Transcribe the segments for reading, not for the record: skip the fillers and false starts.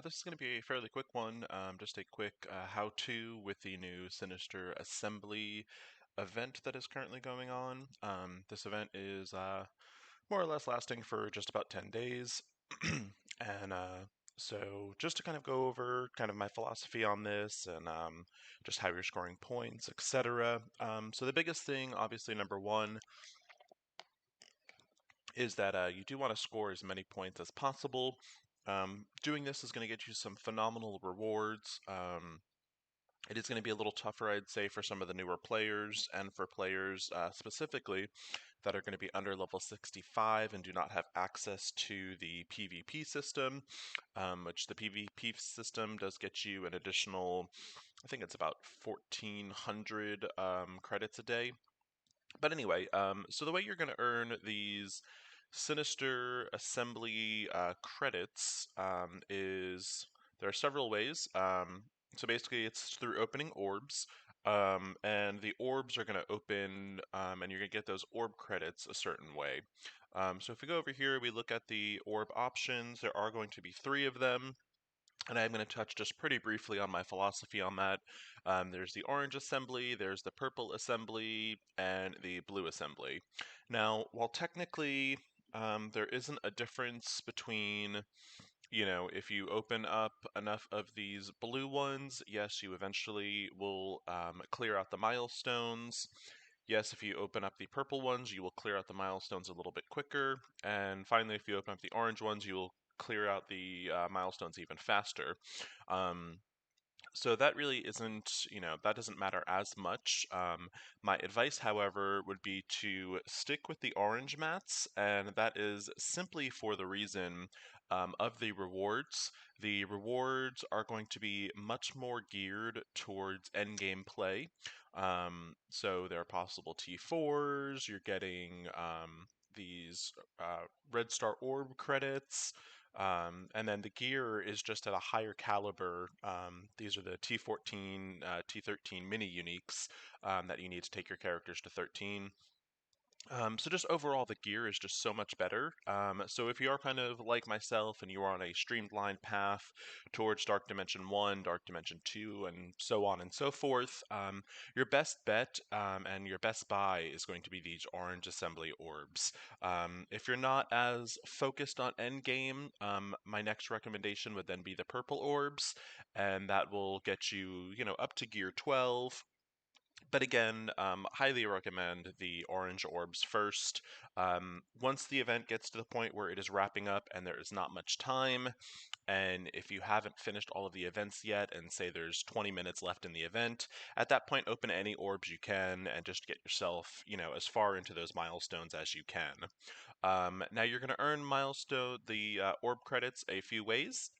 This is going to be a fairly quick one, just a quick how-to with the new Sinister Assembly event that is currently going on. This event is more or less lasting for just about 10 days. and so just to kind of go over kind of my philosophy on this and just how you're scoring points, etc. So the biggest thing, obviously, number one, is that you do want to score as many points as possible. Doing this is going to get you some phenomenal rewards. It is going to be a little tougher, I'd say, for some of the newer players and for players specifically that are going to be under level 65 and do not have access to the PvP system, which the PvP system does get you an additional, I think it's about 1,400 credits a day. But anyway, so the way you're going to earn these Sinister Assembly credits is there are several ways. So basically, it's through opening orbs, and the orbs are going to open, and you're going to get those orb credits a certain way. So if we go over here, we look at the orb options. There are going to be three of them. And I'm going to touch just pretty briefly on my philosophy on that. There's the orange assembly, there's the purple assembly, and the blue assembly. Now, while technically there isn't a difference between, if you open up enough of these blue ones, yes, you eventually will clear out the milestones. Yes, if you open up the purple ones, you will clear out the milestones a little bit quicker. And finally, if you open up the orange ones, you will clear out the milestones even faster. Um, so that really isn't, that doesn't matter as much. My advice, however, would be to stick with the orange mats, and that is simply for the reason of the rewards. The rewards are going to be much more geared towards endgame play. So there are possible T4s, you're getting these red star orb credits. And then the gear is just at a higher caliber. These are the T14, T13 mini uniques that you need to take your characters to 13. So just overall, the gear is just so much better. So if you are kind of like myself and you are on a streamlined path towards Dark Dimension 1, Dark Dimension 2, and so on and so forth, your best bet and your best buy is going to be these orange assembly orbs. If you're not as focused on endgame, my next recommendation would then be the purple orbs, and that will get you, up to gear 12. But again, highly recommend the orange orbs first. Once the event gets to the point where it is wrapping up and there is not much time, and if you haven't finished all of the events yet, and say there's 20 minutes left in the event, at that point, open any orbs you can and just get yourself, as far into those milestones as you can. Now you're going to earn the orb credits a few ways.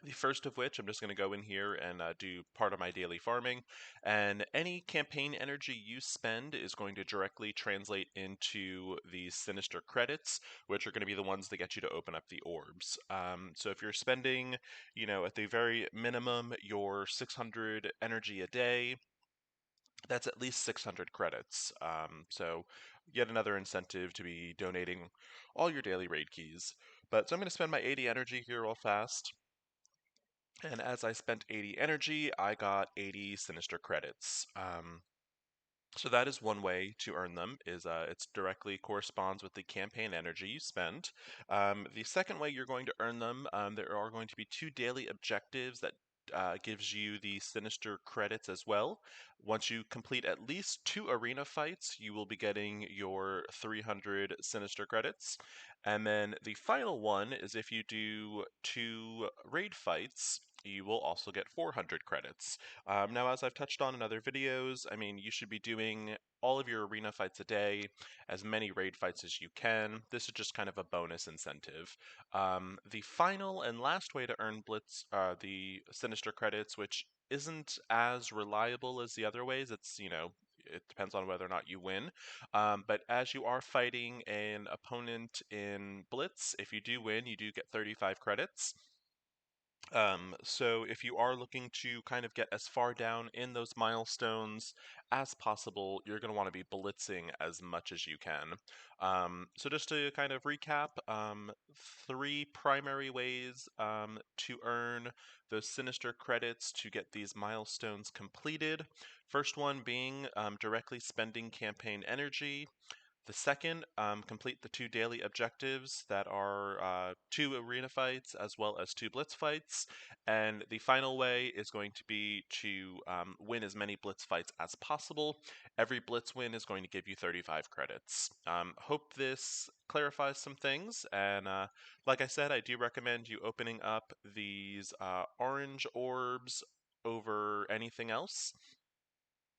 The first of which, I'm just going to go in here and do part of my daily farming. And any campaign energy you spend is going to directly translate into these Sinister credits, which are going to be the ones that get you to open up the orbs. So if you're spending, at the very minimum, your 600 energy a day, that's at least 600 credits. So yet another incentive to be donating all your daily raid keys. So I'm going to spend my 80 energy here real fast. And as I spent 80 energy, I got 80 Sinister credits. So that is one way to earn them, is it's directly corresponds with the campaign energy you spend. The second way you're going to earn them, there are going to be two daily objectives that gives you the Sinister credits as well. Once you complete at least 2 arena fights, you will be getting your 300 Sinister credits. And then the final one is if you do 2 raid fights, you will also get 400 credits. Now, as I've touched on in other videos, I mean, you should be doing all of your arena fights a day, as many raid fights as you can. This is just kind of a bonus incentive. The final and last way to earn Blitz, the Sinister credits, which isn't as reliable as the other ways. It's, it depends on whether or not you win. But as you are fighting an opponent in Blitz, if you do win, you do get 35 credits. So if you are looking to kind of get as far down in those milestones as possible, you're going to want to be blitzing as much as you can. So just to kind of recap, three primary ways to earn those Sinister credits to get these milestones completed. First one being directly spending campaign energy. The second, complete the two daily objectives that are two arena fights as well as two blitz fights. And the final way is going to be to win as many blitz fights as possible. Every blitz win is going to give you 35 credits. Hope this clarifies some things. And like I said, I do recommend you opening up these orange orbs over anything else.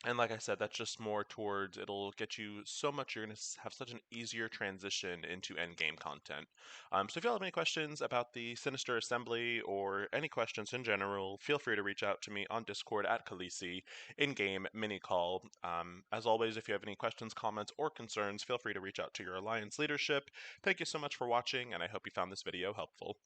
And like I said, that's just more towards it'll get you so much, you're going to have such an easier transition into end game content. So if you all have any questions about the Sinister Assembly or any questions in general, feel free to reach out to me on Discord at Khaleesi in game mini call. As always, if you have any questions, comments, or concerns, feel free to reach out to your Alliance leadership. Thank you so much for watching, and I hope you found this video helpful.